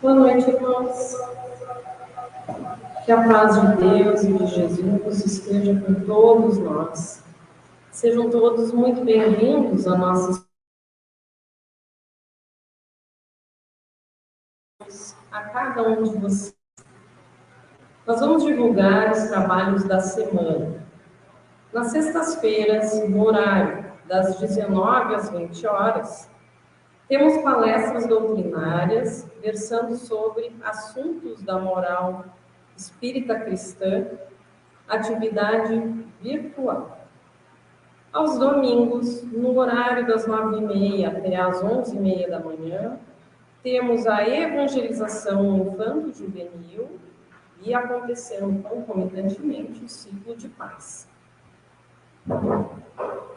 Boa noite, irmãos. Que a paz de Deus e de Jesus esteja com todos nós. Sejam todos muito bem-vindos a cada um de vocês. Nós vamos divulgar os trabalhos da semana. Nas sextas-feiras, no horário das 19 às 20 horas, temos palestras doutrinárias versando sobre assuntos da moral espírita cristã, atividade virtual. Aos domingos, no horário das 9h30 até às 11h30 da manhã, temos a evangelização infanto-juvenil e acontecendo concomitantemente o ciclo de paz.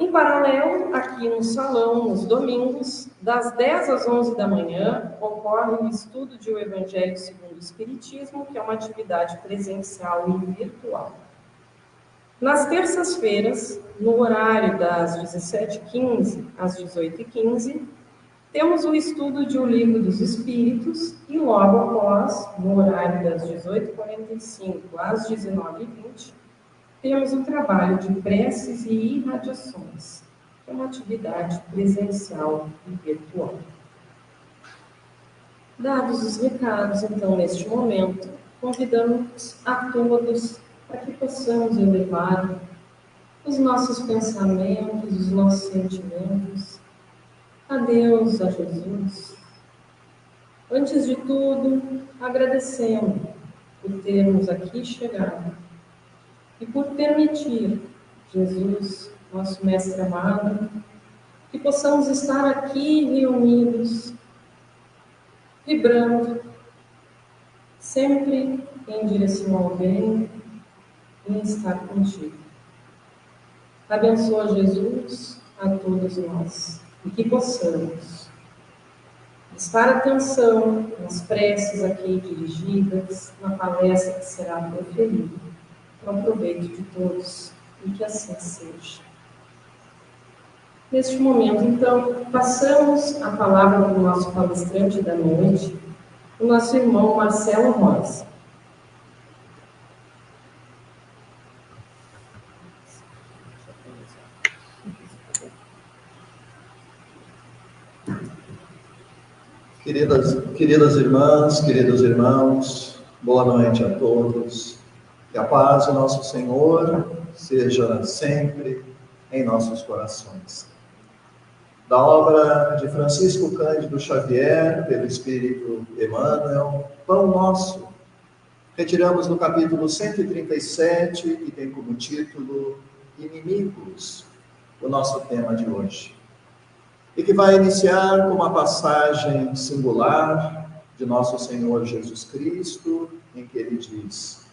Em paralelo, aqui no salão, nos domingos, das 10 às 11 da manhã, ocorre o estudo de O Evangelho segundo o Espiritismo, que é uma atividade presencial e virtual. Nas terças-feiras, no horário das 17h15 às 18h15, temos o estudo de O Livro dos Espíritos e logo após, no horário das 18h45 às 19h20, temos o trabalho de preces e irradiações, que é uma atividade presencial e virtual. Dados os recados, então, neste momento, convidamos a todos para que possamos elevar os nossos pensamentos, os nossos sentimentos a Deus, a Jesus. Antes de tudo, agradecendo por termos aqui chegado e por permitir, Jesus, nosso Mestre amado, que possamos estar aqui reunidos, vibrando, sempre em direção ao bem e em estar contigo. Abençoa Jesus a todos nós e que possamos prestar atenção nas preces aqui dirigidas, na palestra que será proferida, para o proveito de todos e que assim seja. Neste momento, então, passamos a palavra para o nosso palestrante da noite, o nosso irmão Marcelo Rosa. Queridas irmãs, queridos irmãos, boa noite a todos. Que a paz do nosso Senhor seja sempre em nossos corações. Da obra de Francisco Cândido Xavier, pelo Espírito Emmanuel, Pão Nosso, retiramos no capítulo 137, que tem como título Inimigos, o nosso tema de hoje. E que vai iniciar com uma passagem singular de nosso Senhor Jesus Cristo, em que ele diz: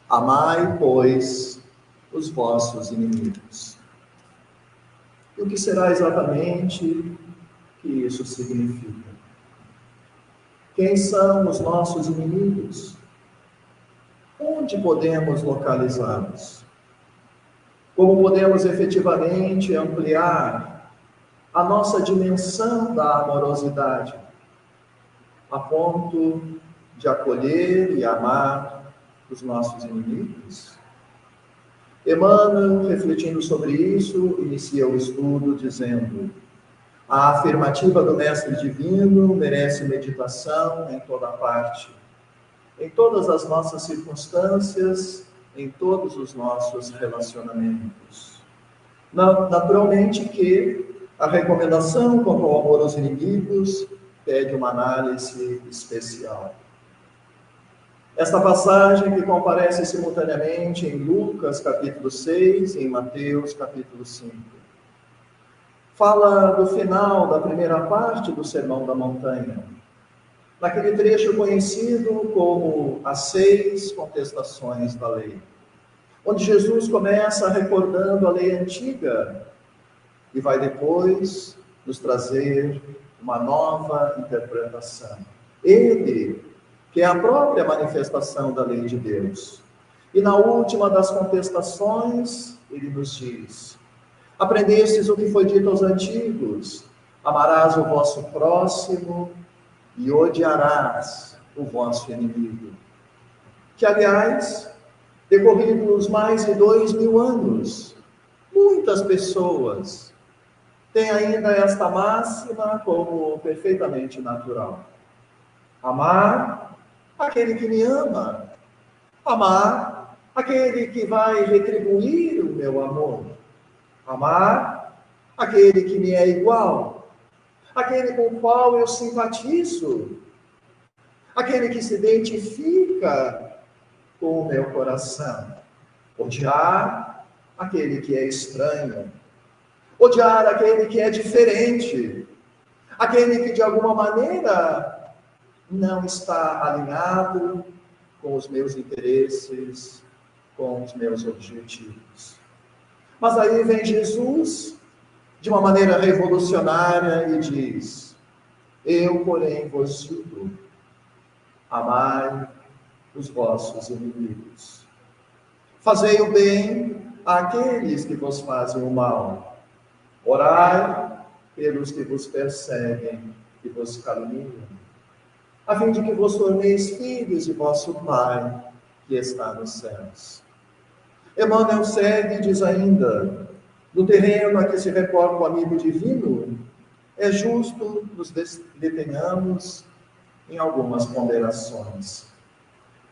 Amai, pois, os vossos inimigos. E o que será exatamente que isso significa? Quem são os nossos inimigos? Onde podemos localizá-los? Como podemos efetivamente ampliar a nossa dimensão da amorosidade, a ponto de acolher e amar os nossos inimigos? Emmanuel, refletindo sobre isso, inicia o estudo dizendo: a afirmativa do Mestre Divino merece meditação em toda parte, em todas as nossas circunstâncias, em todos os nossos relacionamentos. Naturalmente que a recomendação quanto ao amor aos inimigos pede uma análise especial. Esta passagem, que comparece simultaneamente em Lucas, capítulo 6, e em Mateus, capítulo 5, fala do final da primeira parte do Sermão da Montanha, naquele trecho conhecido como as 6 contestações da lei, onde Jesus começa recordando a lei antiga e vai depois nos trazer uma nova interpretação. Ele, que é a própria manifestação da lei de Deus. E na última das contestações, ele nos diz: aprendestes o que foi dito aos antigos, amarás o vosso próximo e odiarás o vosso inimigo. Que, aliás, decorridos mais de 2000 anos, muitas pessoas têm ainda esta máxima como perfeitamente natural. Amar aquele que me ama. Amar aquele que vai retribuir o meu amor. Amar aquele que me é igual. Aquele com o qual eu simpatizo. Aquele que se identifica com o meu coração. Odiar aquele que é estranho. Odiar aquele que é diferente. Aquele que de alguma maneira não está alinhado com os meus interesses, com os meus objetivos. Mas aí vem Jesus, de uma maneira revolucionária, e diz: eu, porém, vos digo, amai os vossos inimigos. Fazei o bem àqueles que vos fazem o mal. Orai pelos que vos perseguem e vos caluniam, a fim de que vos torneis filhos de vosso Pai, que está nos céus. Emmanuel segue e diz ainda: no terreno a que se recorre o amigo divino, é justo nos detenhamos em algumas ponderações.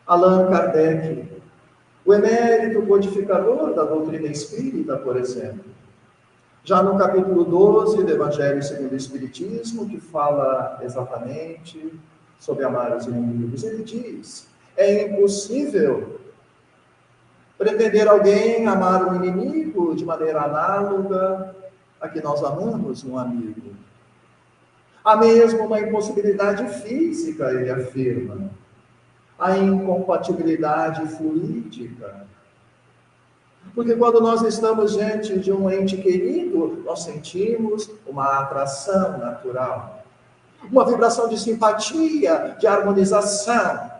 Allan Kardec, o emérito codificador da doutrina espírita, por exemplo, já no capítulo 12 do Evangelho segundo o Espiritismo, que fala exatamente sobre amar os inimigos, ele diz: é impossível pretender alguém amar um inimigo de maneira análoga a que nós amamos um amigo. Há mesmo uma impossibilidade física, ele afirma, a incompatibilidade fluídica. Porque quando nós estamos diante de um ente querido, nós sentimos uma atração natural, uma vibração de simpatia, de harmonização,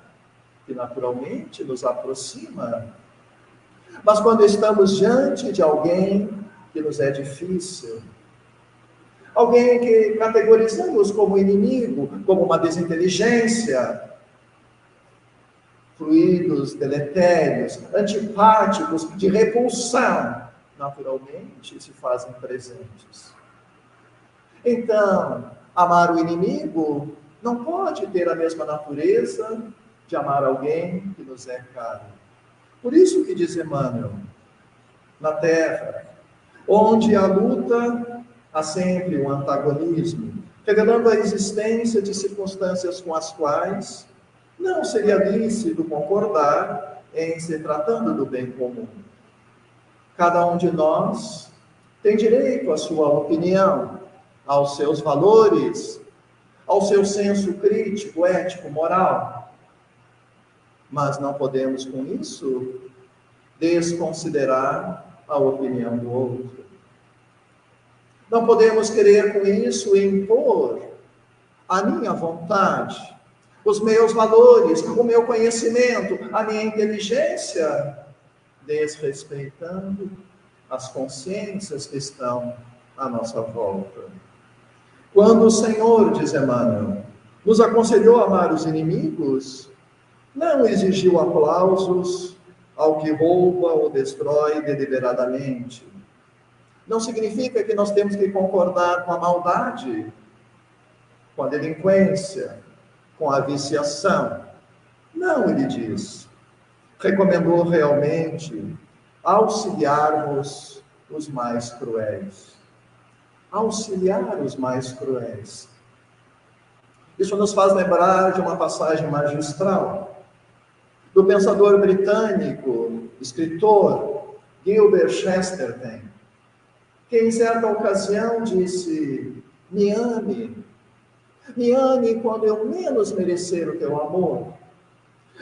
que naturalmente nos aproxima. Mas quando estamos diante de alguém que nos é difícil, alguém que categorizamos como inimigo, como uma desinteligência, fluidos deletérios, antipáticos, de repulsão, naturalmente se fazem presentes. Então, amar o inimigo não pode ter a mesma natureza de amar alguém que nos é caro. Por isso que diz Emmanuel, na Terra, onde a luta, há sempre um antagonismo, revelando a existência de circunstâncias com as quais não seria lícito concordar em se tratando do bem comum. Cada um de nós tem direito à sua opinião, aos seus valores, ao seu senso crítico, ético, moral. Mas não podemos, com isso, desconsiderar a opinião do outro. Não podemos querer, com isso, impor a minha vontade, os meus valores, o meu conhecimento, a minha inteligência, desrespeitando as consciências que estão à nossa volta. Quando o Senhor, diz Emmanuel, nos aconselhou a amar os inimigos, não exigiu aplausos ao que rouba ou destrói deliberadamente. Não significa que nós temos que concordar com a maldade, com a delinquência, com a viciação. Não, ele diz. Recomendou realmente auxiliarmos os mais cruéis. Auxiliar os mais cruéis. Isso nos faz lembrar de uma passagem magistral do pensador britânico, escritor Gilbert Chesterton, que em certa ocasião disse: me ame quando eu menos merecer o teu amor.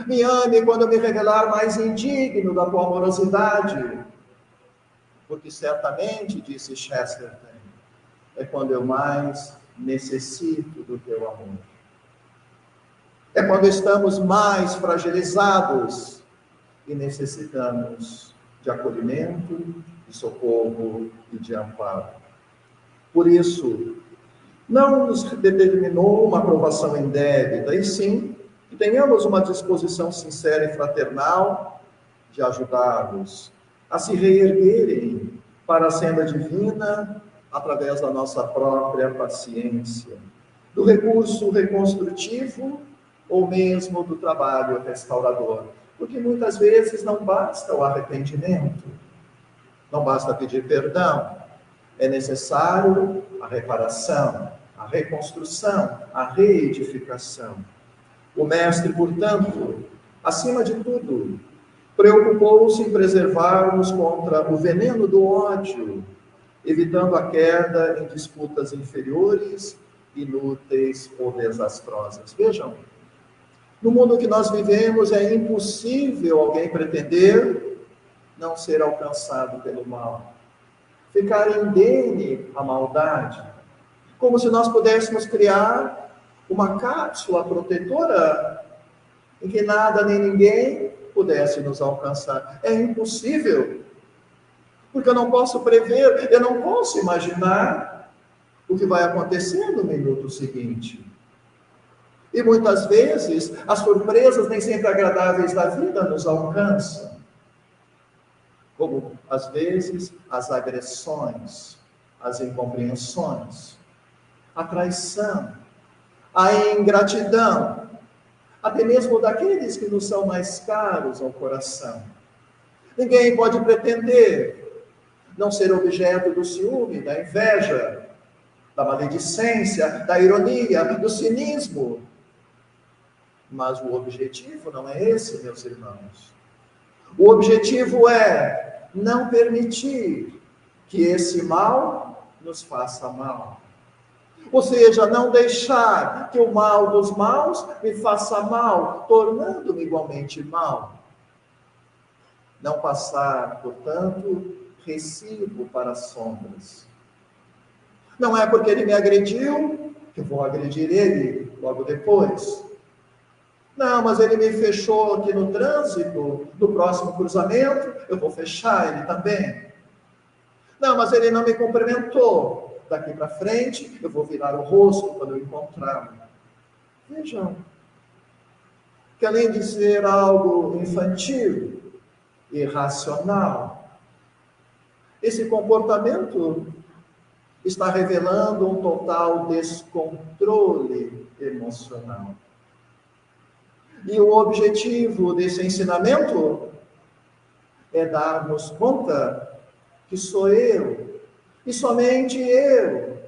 Me ame quando eu me revelar mais indigno da tua amorosidade. Porque certamente, disse Chesterton, é quando eu mais necessito do teu amor. É quando estamos mais fragilizados e necessitamos de acolhimento, de socorro e de amparo. Por isso, não nos determinou uma aprovação indébita, e sim que tenhamos uma disposição sincera e fraternal de ajudá-los a se reerguerem para a senda divina através da nossa própria paciência, do recurso reconstrutivo ou mesmo do trabalho restaurador. Porque muitas vezes não basta o arrependimento, não basta pedir perdão, é necessário a reparação, a reconstrução, a reedificação. O Mestre, portanto, acima de tudo, preocupou-se em preservar-nos contra o veneno do ódio, evitando a queda em disputas inferiores, inúteis ou desastrosas. Vejam, no mundo que nós vivemos é impossível alguém pretender não ser alcançado pelo mal, ficar indene à maldade, como se nós pudéssemos criar uma cápsula protetora em que nada nem ninguém pudesse nos alcançar. É impossível, porque eu não posso prever, eu não posso imaginar o que vai acontecer no minuto seguinte. E muitas vezes, as surpresas nem sempre agradáveis da vida nos alcançam, como, às vezes, as agressões, as incompreensões, a traição, a ingratidão, até mesmo daqueles que nos são mais caros ao coração. Ninguém pode pretender não ser objeto do ciúme, da inveja, da maledicência, da ironia, do cinismo. Mas o objetivo não é esse, meus irmãos. O objetivo é não permitir que esse mal nos faça mal. Ou seja, não deixar que o mal dos maus me faça mal, tornando-me igualmente mal. Não passar, portanto, recibo para as sombras. Não é porque ele me agrediu que eu vou agredir ele logo depois. Não, mas ele me fechou aqui no trânsito, no próximo cruzamento, eu vou fechar ele também. Não, mas ele não me cumprimentou. Daqui para frente, eu vou virar o rosto quando eu encontrá-lo. Vejam, que além de ser algo infantil, irracional, esse comportamento está revelando um total descontrole emocional. E o objetivo desse ensinamento é dar-nos conta que sou eu, e somente eu,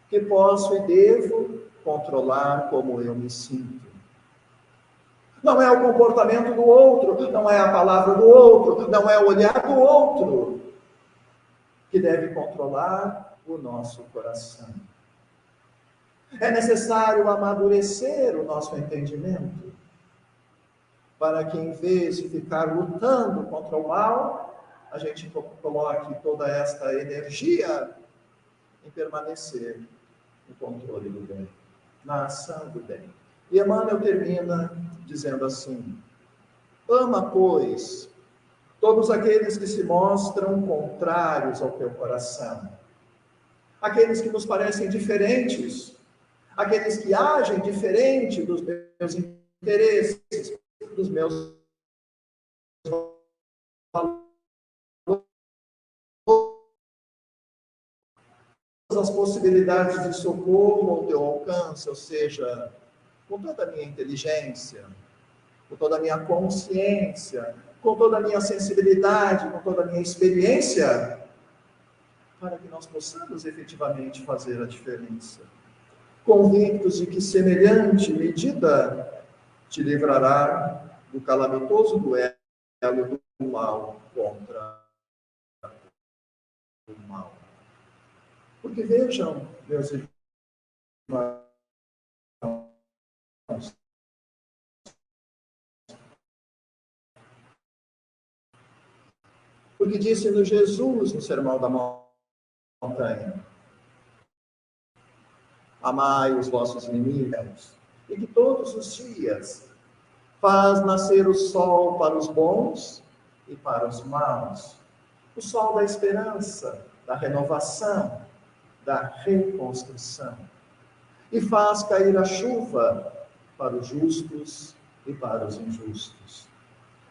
que posso e devo controlar como eu me sinto. Não é o comportamento do outro, não é a palavra do outro, não é o olhar do outro que deve controlar o nosso coração. É necessário amadurecer o nosso entendimento, para que, em vez de ficar lutando contra o mal, a gente coloque toda esta energia em permanecer no controle do bem, na ação do bem. E Emmanuel termina dizendo assim: ama, pois, todos aqueles que se mostram contrários ao teu coração, aqueles que nos parecem diferentes, aqueles que agem diferente dos meus interesses, dos meus valores, as possibilidades de socorro ao teu alcance, ou seja, com toda a minha inteligência, com toda a minha consciência, com toda a minha sensibilidade, com toda a minha experiência, para que nós possamos efetivamente fazer a diferença. Convictos de que semelhante medida te livrará do calamitoso duelo do mal contra o mal. Porque vejam, meus irmãos, porque disse-nos Jesus no Sermão da Montanha: amai os vossos inimigos, e que todos os dias faz nascer o sol para os bons e para os maus, o sol da esperança, da renovação, da reconstrução. e faz cair a chuva para os justos e para os injustos.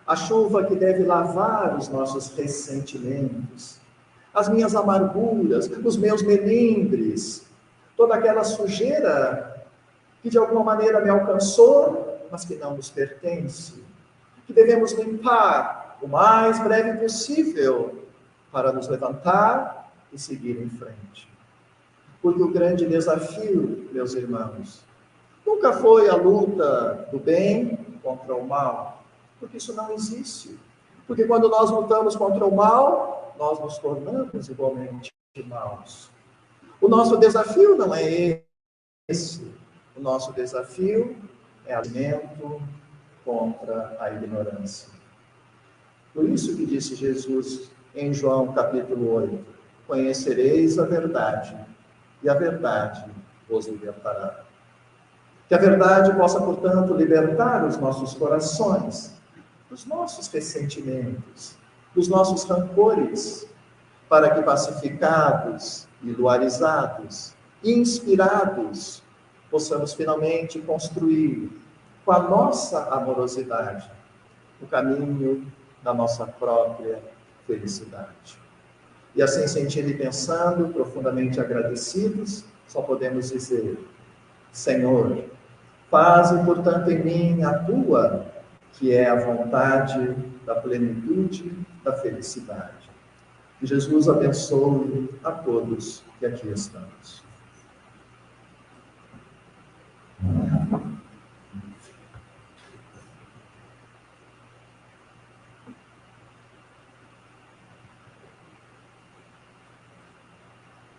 A chuva que deve lavar os nossos ressentimentos, as minhas amarguras, os meus melindres, toda aquela sujeira que de alguma maneira me alcançou, mas que não nos pertence, que devemos limpar o mais breve possível para nos levantar e seguir em frente. Porque o grande desafio, meus irmãos, nunca foi a luta do bem contra o mal, porque isso não existe. Porque quando nós lutamos contra o mal, nós nos tornamos igualmente maus. O nosso desafio não é esse. O nosso desafio é alimento contra a ignorância. Por isso que disse Jesus em João capítulo 8, conhecereis a verdade, e a verdade vos libertará. Que a verdade possa, portanto, libertar os nossos corações, dos nossos ressentimentos, dos nossos rancores, para que pacificados e luarizados, inspirados, possamos finalmente construir com a nossa amorosidade o caminho da nossa própria felicidade. E assim, sentindo e pensando, profundamente agradecidos, só podemos dizer: Senhor, faze, portanto, em mim a tua, que é a vontade da plenitude, da felicidade. Que Jesus abençoe a todos que aqui estamos.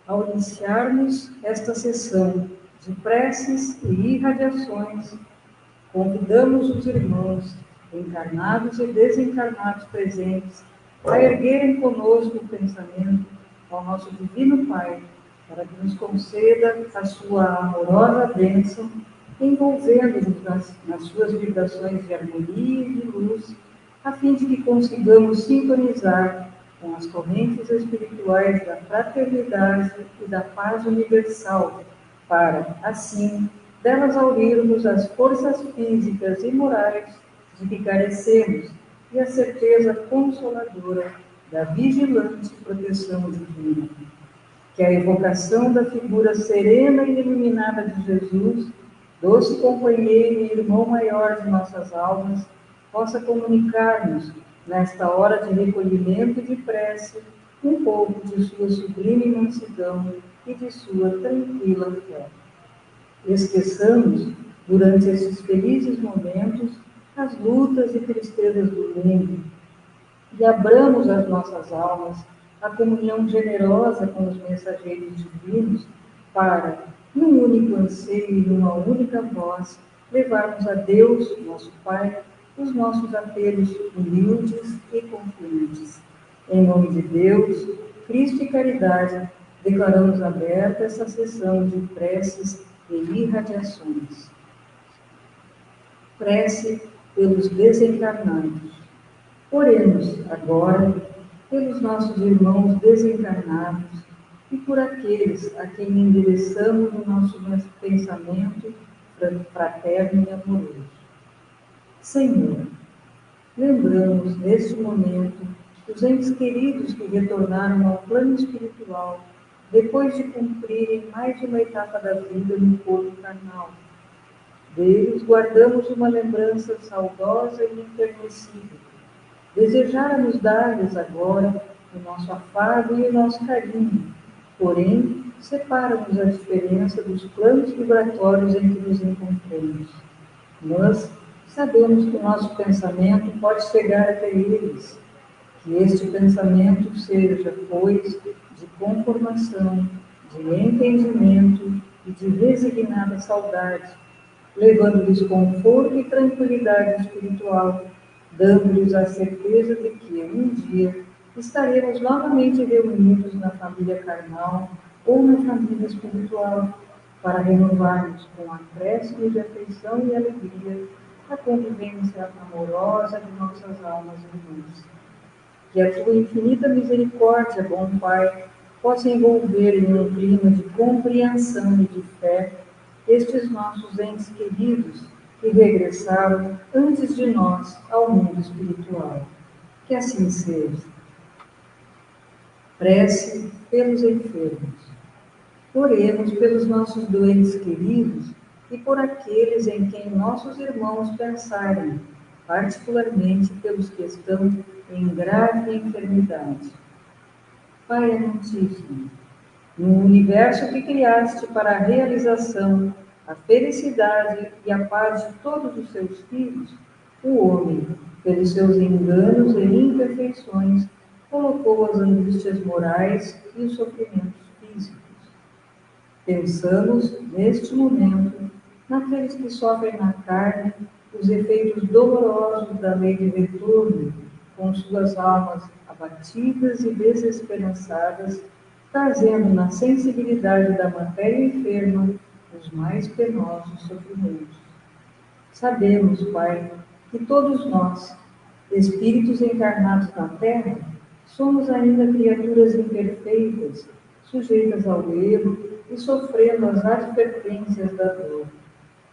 Ao iniciarmos esta sessão de preces e irradiações, convidamos os irmãos, encarnados e desencarnados presentes, a erguerem conosco o pensamento ao nosso Divino Pai, para que nos conceda a sua amorosa bênção, envolvendo-nos nas suas vibrações de harmonia e de luz, a fim de que consigamos sintonizar com as correntes espirituais da fraternidade e da paz universal, para, assim, delas aurirmos as forças físicas e morais de que carecemos e a certeza consoladora da vigilante proteção divina. Que a evocação da figura serena e iluminada de Jesus, doce companheiro e irmão maior de nossas almas, possa comunicar-nos, nesta hora de recolhimento e de prece, um pouco de sua sublime mansidão e de sua tranquila fé. Esqueçamos, durante esses felizes momentos, as lutas e tristezas do mundo e abramos as nossas almas à comunhão generosa com os mensageiros divinos para, num único anseio e numa única voz, levarmos a Deus, nosso Pai, os nossos apelos humildes e confiantes. Em nome de Deus, Cristo e caridade, declaramos aberta essa sessão de preces e irradiações. Prece pelos desencarnados. Oremos agora pelos nossos irmãos desencarnados e por aqueles a quem endereçamos o nosso pensamento fraterno e amoroso. Senhor, lembramos neste momento os entes queridos que retornaram ao plano espiritual depois de cumprirem mais de uma etapa da vida no corpo carnal. Deles guardamos uma lembrança saudosa e enternecida. Desejáramos dar-lhes agora o nosso afago e o nosso carinho, porém, separa-nos a diferença dos planos vibratórios em que nos encontramos. Mas sabemos que o nosso pensamento pode chegar até eles, que este pensamento seja, pois, de conformação, de entendimento e de resignada saudade, levando-lhes conforto e tranquilidade espiritual, dando-lhes a certeza de que, um dia, estaremos novamente reunidos na família carnal ou na família espiritual, para renovarmos com acréscimo de afeição e alegria a convivência amorosa de nossas almas irmãs. Que a tua infinita misericórdia, bom Pai, possa envolver em um clima de compreensão e de fé estes nossos entes queridos que regressaram antes de nós ao mundo espiritual. Que assim seja. Prece pelos enfermos. Oremos pelos nossos doentes queridos e por aqueles em quem nossos irmãos pensarem, particularmente pelos que estão em grave enfermidade. Pai amantíssimo, no universo que criaste para a realização, a felicidade e a paz de todos os seus filhos, o homem, pelos seus enganos e imperfeições, colocou as angústias morais e os sofrimentos físicos. Pensamos, neste momento, naqueles que sofrem na carne os efeitos dolorosos da lei de retorno, com suas almas abatidas e desesperançadas, trazendo na sensibilidade da matéria enferma os mais penosos sofrimentos. Sabemos, Pai, que todos nós, espíritos encarnados na Terra, somos ainda criaturas imperfeitas, sujeitas ao erro e sofrendo as advertências da dor.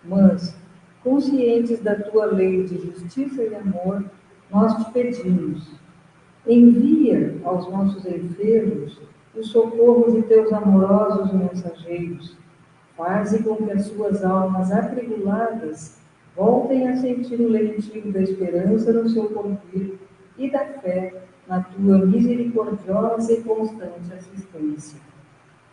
Mas, conscientes da tua lei de justiça e amor, nós te pedimos, envia aos nossos enfermos o socorro de teus amorosos mensageiros. Faze com que as suas almas atribuladas voltem a sentir o lentilho da esperança no seu porvir e da fé na tua misericordiosa e constante assistência.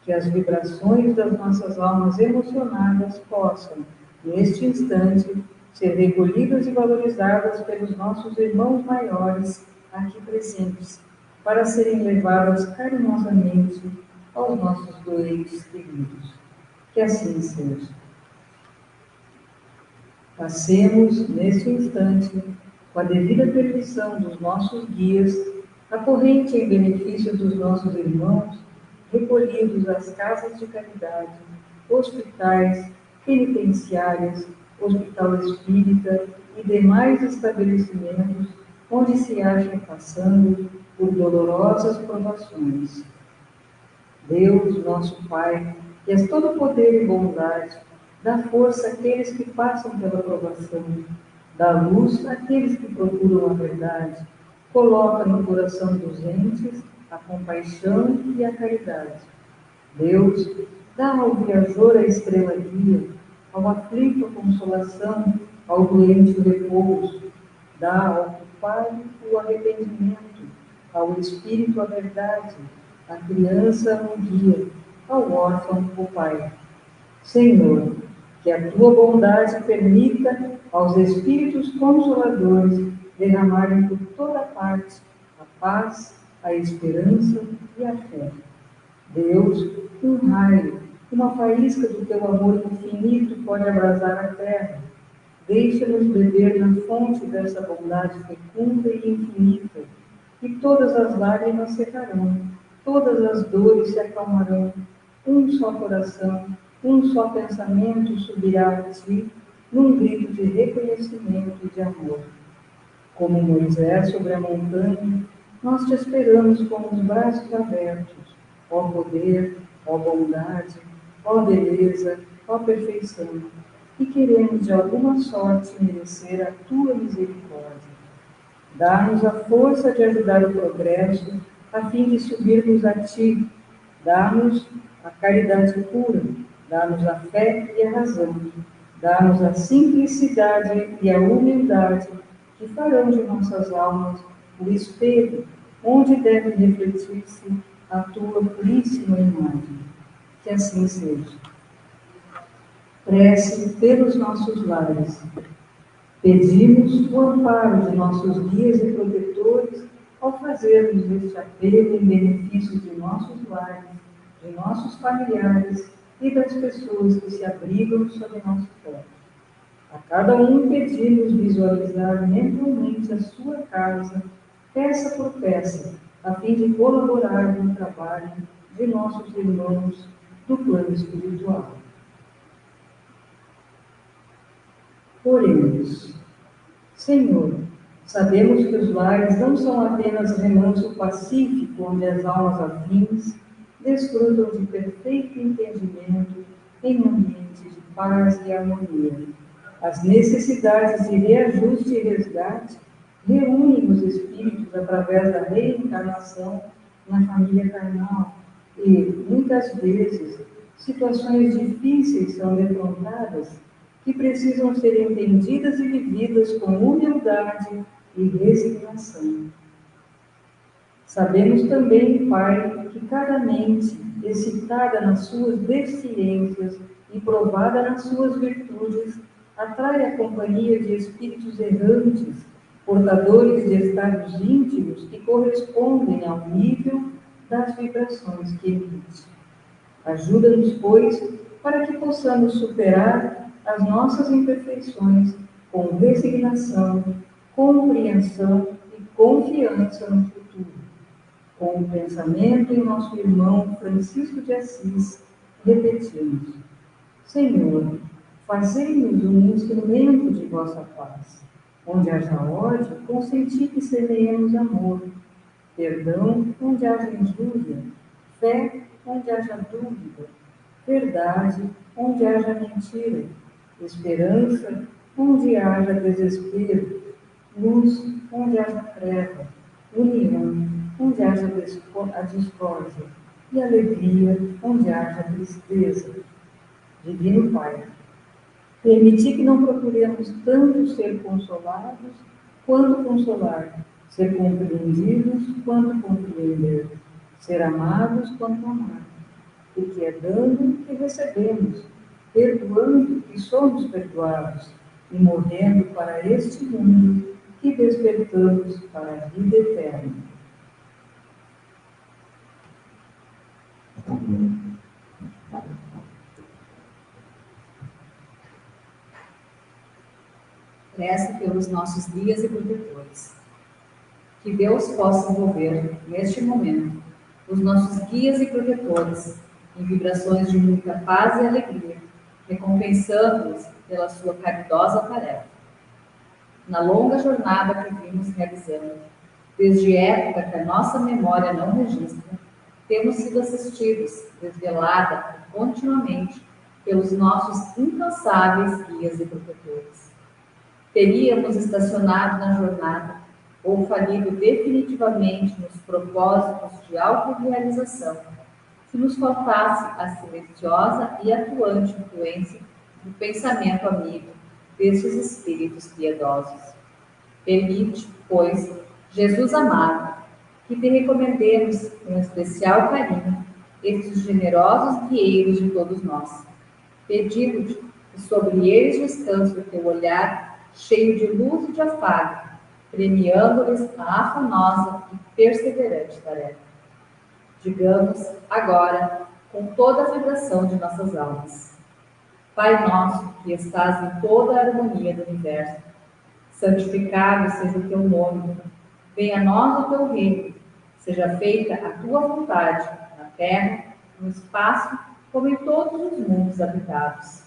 Que as vibrações das nossas almas emocionadas possam, neste instante, ser recolhidas e valorizadas pelos nossos irmãos maiores aqui presentes, para serem levadas carinhosamente aos nossos doentes queridos. Que assim seja. Passemos, neste instante, com a devida permissão dos nossos guias, a corrente em benefício dos nossos irmãos, recolhidos às casas de caridade, hospitais, penitenciárias, hospital espírita e demais estabelecimentos onde se acham passando por dolorosas provações. Deus, nosso Pai, que és todo poder e bondade, dá força àqueles que passam pela provação, dá luz àqueles que procuram a verdade, coloca no coração dos entes a compaixão e a caridade. Deus, dá ao viajor a estrela guia, ao aflito a consolação, ao doente o repouso, dá ao culpado o arrependimento, ao espírito a verdade, à criança um guia, ao órfão o Pai. Senhor, que a tua bondade permita aos espíritos consoladores derramarem por toda parte a paz, a esperança e a fé. Deus, um raio, uma faísca do teu amor infinito pode abrasar a terra. Deixa-nos beber na fonte dessa bondade fecunda e infinita, e todas as lágrimas secarão, todas as dores se acalmarão, um só coração, um só pensamento subirá a ti, num grito de reconhecimento e de amor. Como Moisés sobre a montanha, nós te esperamos com os braços abertos, ó poder, ó bondade, ó beleza, ó perfeição, e queremos de alguma sorte merecer a tua misericórdia. Dá-nos a força de ajudar o progresso, a fim de subirmos a ti. Dá-nos a caridade pura, dá-nos a fé e a razão, dá-nos a simplicidade e a humildade, que farão de nossas almas o espelho, onde deve refletir-se a tua puríssima imagem. Que assim seja. Prece pelos nossos lares. Pedimos o amparo de nossos guias e protetores ao fazermos este apelo em benefício de nossos lares, de nossos familiares e das pessoas que se abrigam sob nosso teto. A cada um pedimos visualizar mentalmente a sua casa, peça por peça, a fim de colaborar no trabalho de nossos irmãos do plano espiritual. Oremos. Senhor, sabemos que os lares não são apenas remanso pacífico onde as almas afins desfrutam de perfeito entendimento em um ambiente de paz e harmonia. As necessidades de reajuste e resgate reúnem os espíritos através da reencarnação na família carnal e, muitas vezes, situações difíceis são defrontadas que precisam ser entendidas e vividas com humildade e resignação. Sabemos também, Pai, que cada mente, excitada nas suas deficiências e provada nas suas virtudes, atrai a companhia de espíritos errantes, portadores de estados íntimos que correspondem ao nível das vibrações que emite. Ajuda-nos, pois, para que possamos superar as nossas imperfeições com resignação, compreensão e confiança no futuro. Com o pensamento em nosso irmão Francisco de Assis, repetimos: Senhor, fazei-nos um instrumento de vossa paz. Onde haja ódio, consenti que semeemos amor. Perdão, onde haja injúria. Fé, onde haja dúvida. Verdade, onde haja mentira. Esperança, onde haja desespero. Luz, onde haja treva. União, onde haja a discórdia. E alegria, onde haja tristeza. Divino Pai, permiti que não procuremos tanto ser consolados quanto consolar, ser compreendidos quanto compreender, ser amados quanto amar, porque é dando que recebemos, perdoando que somos perdoados, e morrendo para este mundo que despertamos para a vida eterna. Prece pelos nossos guias e protetores. Que Deus possa envolver, neste momento, os nossos guias e protetores em vibrações de muita paz e alegria, recompensando-os pela sua caridosa tarefa. Na longa jornada que vimos realizando, desde época que a nossa memória não registra, temos sido assistidos, desvelada e continuamente, pelos nossos incansáveis guias e protetores. Teríamos estacionado na jornada ou falido definitivamente nos propósitos de autorrealização se nos faltasse a silenciosa e atuante influência do pensamento amigo destes espíritos piedosos. Permite, pois, Jesus amado, que te recomendemos com especial carinho estes generosos guieiros de todos nós, pedindo-te que sobre eles descanse o teu olhar cheio de luz e de afago, premiando-lhes a afanosa e perseverante tarefa. Digamos agora, com toda a vibração de nossas almas: Pai nosso, que estás em toda a harmonia do universo, santificado seja o teu nome, venha a nós o teu reino, seja feita a tua vontade, na terra, no espaço, como em todos os mundos habitados.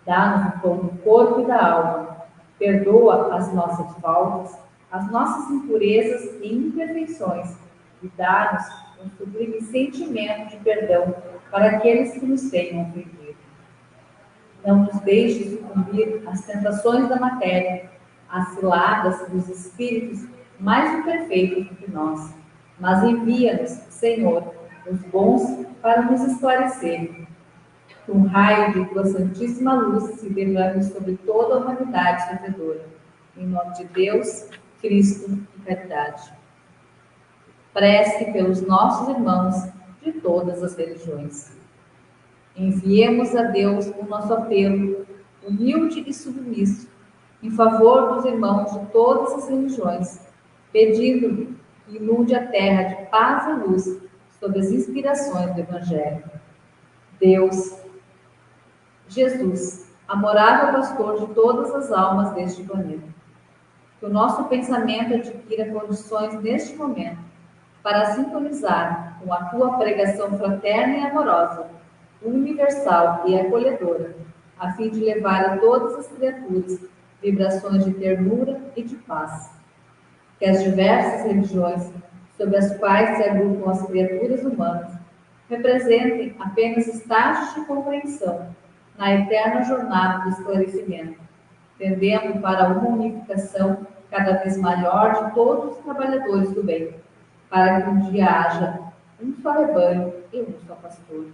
Dá-nos o pão do corpo e da alma, perdoa as nossas faltas, as nossas impurezas e imperfeições, e dá-nos um sublime sentimento de perdão para aqueles que nos tenham ofendido. Não nos deixes sucumbir às tentações da matéria, às ciladas dos espíritos mais imperfeitos do que nós, mas envia-nos, Senhor, os bons para nos esclarecerem. Que um raio de tua santíssima luz se derrame sobre toda a humanidade sofredora. Em nome de Deus, Cristo e caridade. Prece pelos nossos irmãos de todas as religiões. Enviemos a Deus o nosso apelo, humilde e submisso, em favor dos irmãos de todas as religiões, pedindo-lhe que inunde a terra de paz e luz sob as inspirações do Evangelho. Deus, Jesus, amorável pastor de todas as almas deste planeta, que o nosso pensamento adquira condições neste momento para sintonizar com a tua pregação fraterna e amorosa, universal e acolhedora, a fim de levar a todas as criaturas vibrações de ternura e de paz. Que as diversas religiões sobre as quais se agrupam as criaturas humanas representem apenas estágios de compreensão na eterna jornada do esclarecimento, tendendo para uma unificação cada vez maior de todos os trabalhadores do bem, para que um dia haja um só rebanho e um só pastor.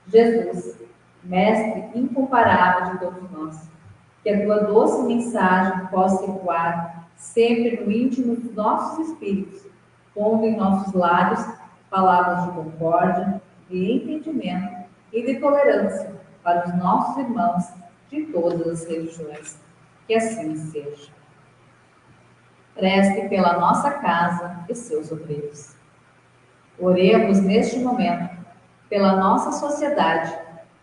Jesus, Mestre incomparável de todos nós, que a tua doce mensagem possa ecoar sempre no íntimo dos nossos espíritos, pondo em nossos lábios palavras de concórdia, de entendimento e de tolerância para os nossos irmãos de todas as religiões. Que assim seja. Preste pela nossa casa e seus obreiros. Oremos neste momento pela nossa sociedade,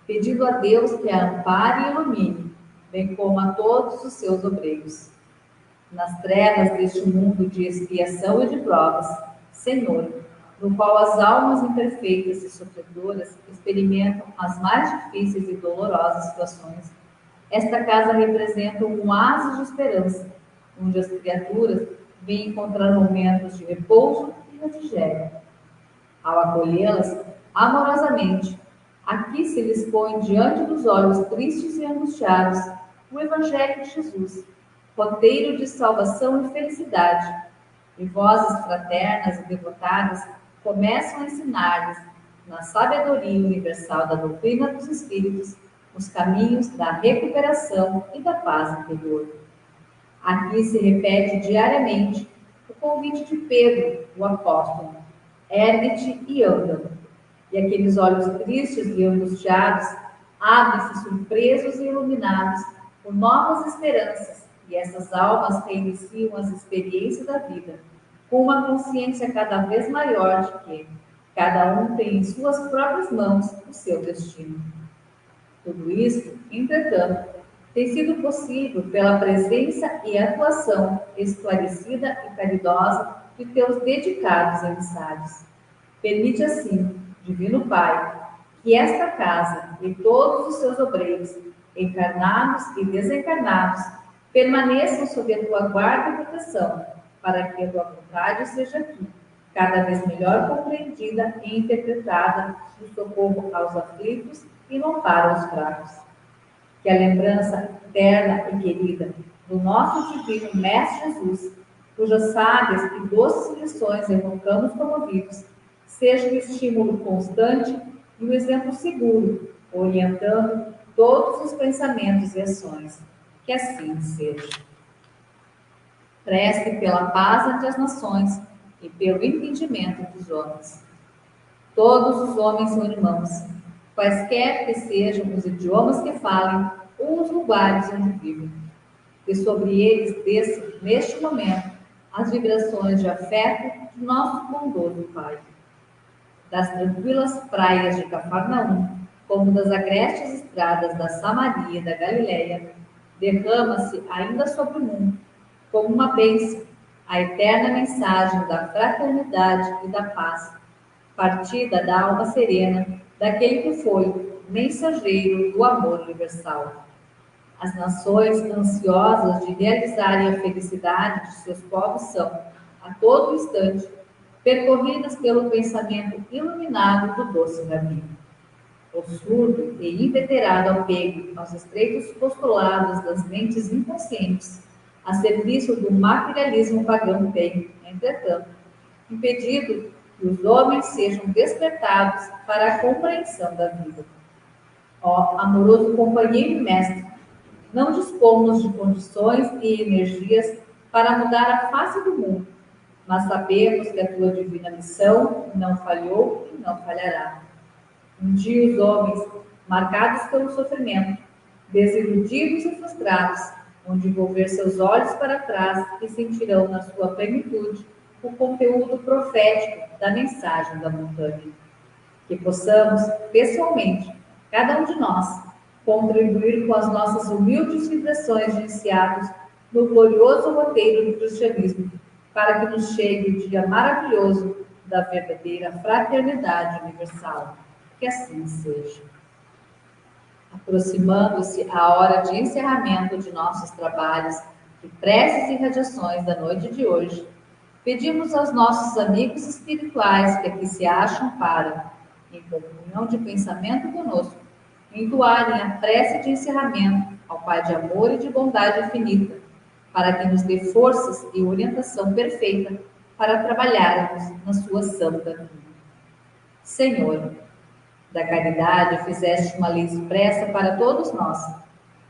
pedindo a Deus que a ampare e ilumine, bem como a todos os seus obreiros. Nas trevas deste mundo de expiação e de provas, Senhor, no qual as almas imperfeitas e sofredoras experimentam as mais difíceis e dolorosas situações, esta casa representa um oásis de esperança, onde as criaturas vêm encontrar momentos de repouso e refrigério. Ao acolhê-las amorosamente, aqui se lhes põe diante dos olhos tristes e angustiados o Evangelho de Jesus, roteiro de salvação e felicidade, e vozes fraternas e devotadas começam a ensinar-lhes, na sabedoria universal da doutrina dos Espíritos, os caminhos da recuperação e da paz interior. Aqui se repete diariamente o convite de Pedro, o apóstolo: ergue-te e anda. E aqueles olhos tristes e angustiados abrem-se surpresos e iluminados por novas esperanças, e essas almas reiniciam as experiências da vida, com uma consciência cada vez maior de que cada um tem em suas próprias mãos o seu destino. Tudo isso, entretanto, tem sido possível pela presença e atuação esclarecida e caridosa de teus dedicados emissários. Permite assim, Divino Pai, que esta casa e todos os seus obreiros, encarnados e desencarnados, permaneçam sob a tua guarda e proteção, para que a tua vontade seja aqui, cada vez melhor compreendida e interpretada no socorro aos aflitos e no amparo aos fracos. Que a lembrança eterna e querida do nosso divino Mestre Jesus, cujas sábias e doces lições evocamos comovidos, seja o estímulo constante e o exemplo seguro, orientando todos os pensamentos e ações. Que assim seja. Preste pela paz entre as nações e pelo entendimento dos homens. Todos os homens são irmãos, quaisquer que sejam os idiomas que falem ou os lugares onde vivem. E sobre eles desçam, neste momento, as vibrações de afeto de nosso bondoso Pai. Das tranquilas praias de Cafarnaum, como das agrestes estradas da Samaria e da Galileia, derrama-se ainda sobre o mundo, como uma bênção, a eterna mensagem da fraternidade e da paz, partida da alma serena daquele que foi mensageiro do amor universal. As nações ansiosas de realizarem a felicidade de seus povos são, a todo instante, percorridas pelo pensamento iluminado do doce Rabi. O surdo e inveterado apego aos estreitos postulados das mentes inconscientes a serviço do materialismo pagão tem, entretanto, impedido que os homens sejam despertados para a compreensão da vida. Ó amoroso companheiro e mestre, não dispomos de condições e energias para mudar a face do mundo, mas sabemos que a tua divina missão não falhou e não falhará. Um dia os homens, marcados pelo sofrimento, desiludidos e frustrados, vão de volver seus olhos para trás e sentirão na sua plenitude o conteúdo profético da mensagem da montanha. Que possamos, pessoalmente, cada um de nós, contribuir com as nossas humildes vibrações de iniciados no glorioso roteiro do cristianismo, para que nos chegue o dia maravilhoso da verdadeira fraternidade universal. Que assim seja. Aproximando-se a hora de encerramento de nossos trabalhos de preces e radiações da noite de hoje, pedimos aos nossos amigos espirituais que aqui se acham para, em comunhão de pensamento conosco, entoarem a prece de encerramento ao Pai de amor e de bondade infinita, para que nos dê forças e orientação perfeita para trabalharmos na sua santa vida. Senhor, da caridade fizeste uma lei expressa para todos nós.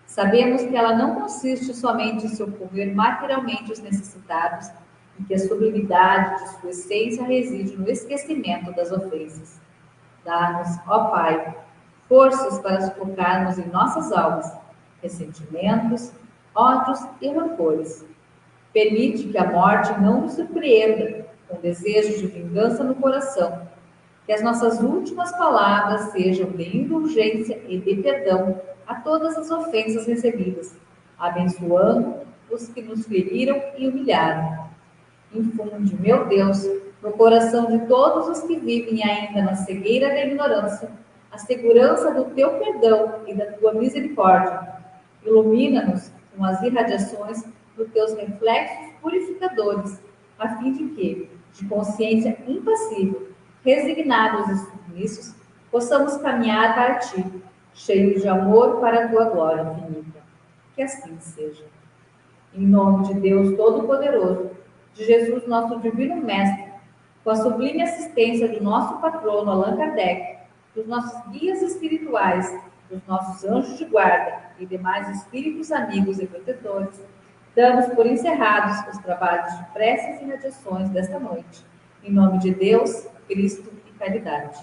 Sabemos que ela não consiste somente em socorrer materialmente os necessitados e que a sublimidade de sua essência reside no esquecimento das ofensas. Dá-nos, ó Pai, forças para sufocarmos em nossas almas ressentimentos, ódios e rancores. Permite que a morte não nos surpreenda com desejo de vingança no coração. Que as nossas últimas palavras sejam de indulgência e de perdão a todas as ofensas recebidas, abençoando os que nos feriram e humilharam. Infunde, meu Deus, no coração de todos os que vivem ainda na cegueira da ignorância, a segurança do teu perdão e da tua misericórdia. Ilumina-nos com as irradiações dos teus reflexos purificadores, a fim de que, de consciência impassível, resignados e submissos, possamos caminhar para ti, cheios de amor para a tua glória infinita. Que assim seja. Em nome de Deus Todo-Poderoso, de Jesus, nosso Divino Mestre, com a sublime assistência do nosso patrono Allan Kardec, dos nossos guias espirituais, dos nossos anjos de guarda e demais espíritos amigos e protetores, damos por encerrados os trabalhos de preces e radiações desta noite. Em nome de Deus, Cristo e caridade.